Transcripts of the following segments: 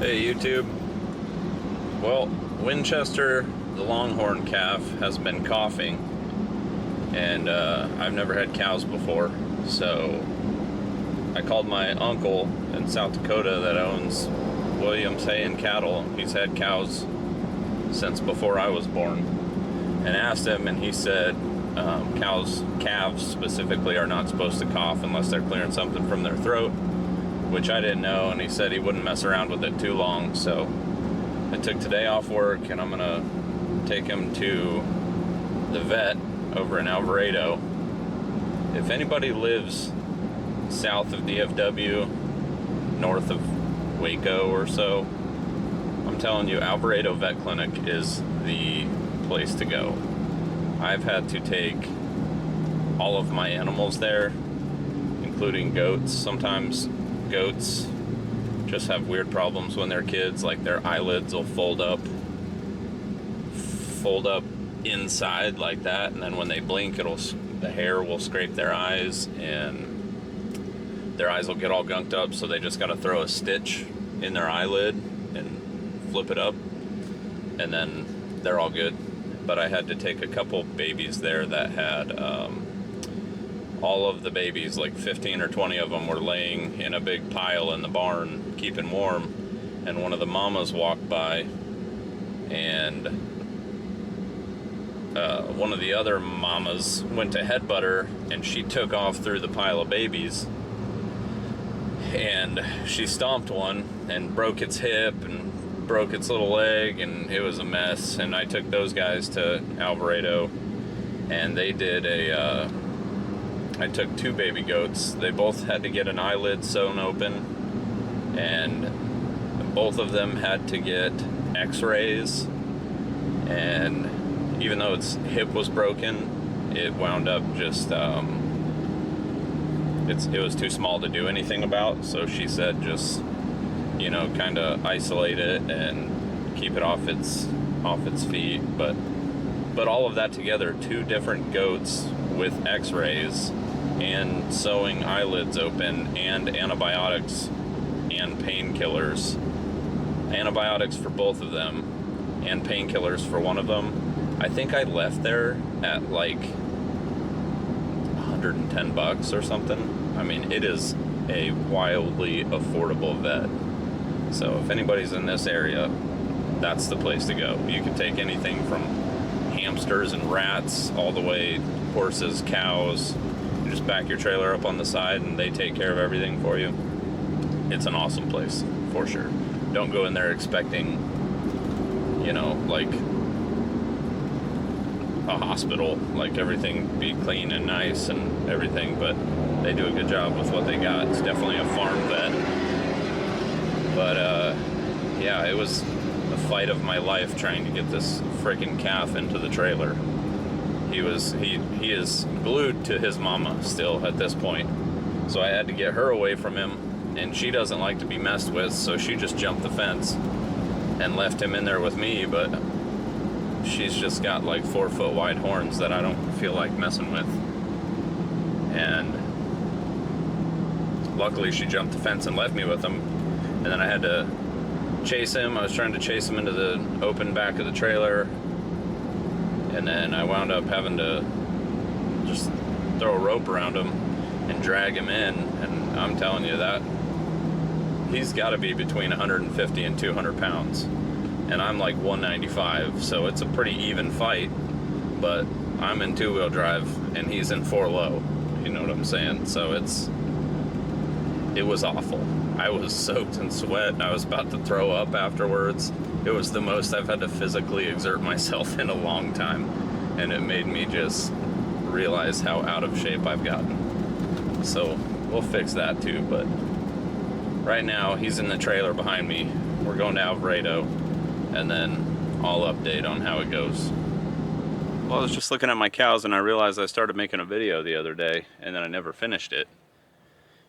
Hey YouTube. Well, Winchester the Longhorn calf has been coughing, and I've never had cows before, so I called my uncle in South Dakota that owns Williams Hay and Cattle. He's had cows since before I was born, and asked him, and he said calves specifically are not supposed to cough unless they're clearing something from their throat, which I didn't know, and he said he wouldn't mess around with it too long. So I took today off work, and I'm gonna take him to the vet over in Alvarado. If anybody lives south of DFW, north of Waco or so, I'm telling you, Alvarado Vet Clinic is the place to go. I've had to take all of my animals there, including goats. Sometimes goats just have weird problems when they're kids, like their eyelids will fold up inside like that, and then when they blink, the hair will scrape their eyes, and their eyes will get all gunked up, so they just got to throw a stitch in their eyelid and flip it up, and then they're all good. But I had to take a couple babies there that had all of the babies, like 15 or 20 of them, were laying in a big pile in the barn, keeping warm. And one of the mamas walked by, and one of the other mamas went to headbutt her, and she took off through the pile of babies. And she stomped one and broke its hip and broke its little leg, and it was a mess. And I took those guys to Alvarado, and they did I took two baby goats. They both had to get an eyelid sewn open, and both of them had to get x-rays, and even though its hip was broken, it wound up just it was too small to do anything about. So she said just, kind of isolate it and keep it off its feet. But all of that together, two different goats with x-rays and sewing eyelids open, and antibiotics and painkillers. Antibiotics for both of them and painkillers for one of them. I think I left there at like $110 or something. I mean, it is a wildly affordable vet. So if anybody's in this area, that's the place to go. You can take anything from hamsters and rats all the way horses, cows. You just back your trailer up on the side and they take care of everything for you. It's an awesome place, for sure. Don't go in there expecting, like a hospital, like everything be clean and nice and everything, but they do a good job with what they got. It's definitely a farm vet. But yeah, it was the fight of my life trying to get this freaking calf into the trailer. He is glued to his mama still at this point. So I had to get her away from him, and she doesn't like to be messed with, so she just jumped the fence and left him in there with me. But she's just got like 4-foot wide horns that I don't feel like messing with. And luckily she jumped the fence and left me with him. And then I had to chase him. I was trying to chase him into the open back of the trailer, and then I wound up having to just throw a rope around him and drag him in. And I'm telling you that he's got to be between 150 and 200 pounds, and I'm like 195, so it's a pretty even fight. But I'm in 2-wheel drive and he's in 4-low, you know what I'm saying? So it was awful. I was soaked in sweat. I was about to throw up afterwards. It was the most I've had to physically exert myself in a long time, and it made me just realize how out of shape I've gotten. So we'll fix that too, but right now he's in the trailer behind me. We're going to Alvarado, and then I'll update on how it goes. Well, I was just looking at my cows, and I realized I started making a video the other day, and then I never finished it.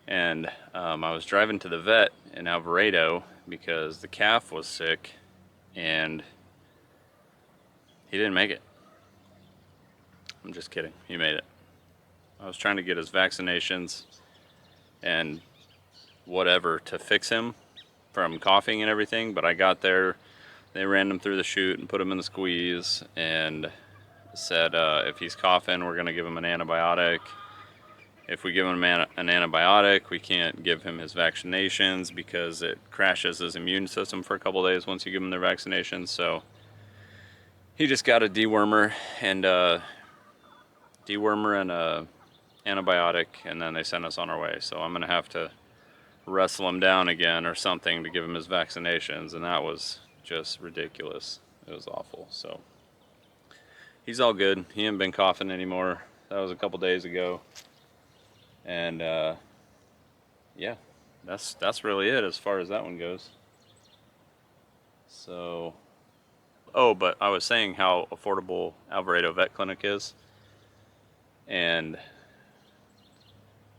And I was driving to the vet in Alvarado because the calf was sick, and he didn't make it. I'm just kidding, he made it. I was trying to get his vaccinations and whatever to fix him from coughing and everything, but I got there, they ran him through the chute and put him in the squeeze and said if he's coughing, we're going to give him an antibiotic. If we give him an antibiotic, we can't give him his vaccinations because it crashes his immune system for a couple days once you give him their vaccinations. So he just got a dewormer and a antibiotic, and then they sent us on our way. So I'm going to have to wrestle him down again or something to give him his vaccinations, and that was just ridiculous. It was awful. So he's all good. He ain't been coughing anymore. That was a couple days ago. And yeah, that's really it as far as that one goes. So, oh, but I was saying how affordable Alvarado Vet Clinic is, and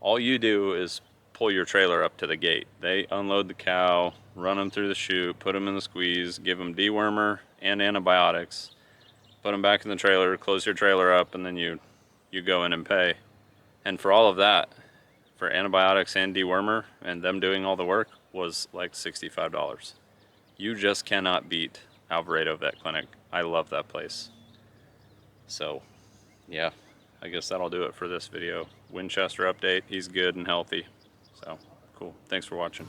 all you do is pull your trailer up to the gate. They unload the cow, run him through the chute, put him in the squeeze, give him dewormer and antibiotics, put him back in the trailer, close your trailer up, and then you go in and pay. And for all of that, for antibiotics and dewormer and them doing all the work, was like $65. You just cannot beat Alvarado Vet Clinic. I love that place. So yeah, I guess that'll do it for this video. Winchester update. He's good and healthy. So cool. Thanks for watching.